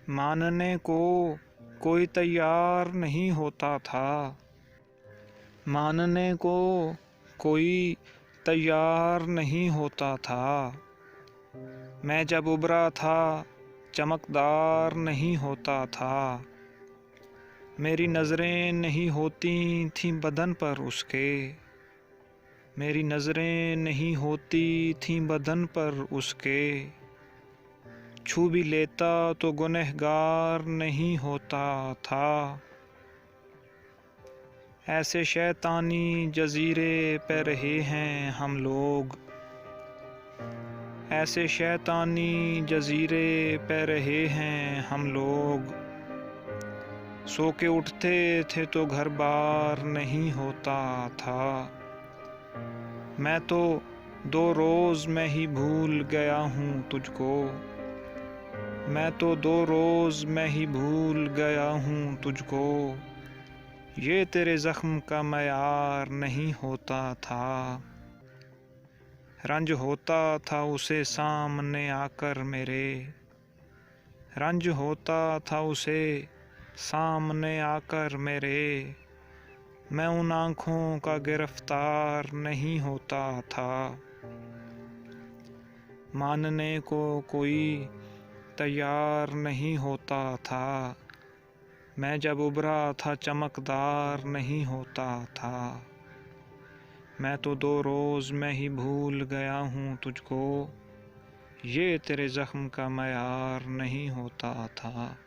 मानने को कोई तैयार नहीं होता था। मानने को कोई तैयार नहीं होता था। मैं जब उभरा था चमकदार नहीं होता था। मेरी नज़रें नहीं होती थीं बदन पर उसके। मेरी नज़रें नहीं होती थीं बदन पर उसके। छू भी लेता तो गुनहगार नहीं होता था। ऐसे शैतानी जजीरे पे रहे हैं हम लोग। ऐसे शैतानी जजीरे पे रहे हैं हम लोग। सो के उठते थे तो घर बार नहीं होता था। मैं तो 2 रोज़ में ही भूल गया हूँ तुझको। मैं तो 2 रोज़ में ही भूल गया हूँ तुझको। ये तेरे ज़ख्म का मयार नहीं होता था। रंज होता था उसे सामने आकर मेरे। रंज होता था उसे सामने आकर मेरे। मैं उन आँखों का गिरफ्तार नहीं होता था। मानने को कोई तैयार नहीं होता था। मैं जब उभरा था चमकदार नहीं होता था। मैं तो 2 रोज़ में ही भूल गया हूँ तुझको। ये तेरे ज़ख्म का मयार नहीं होता था।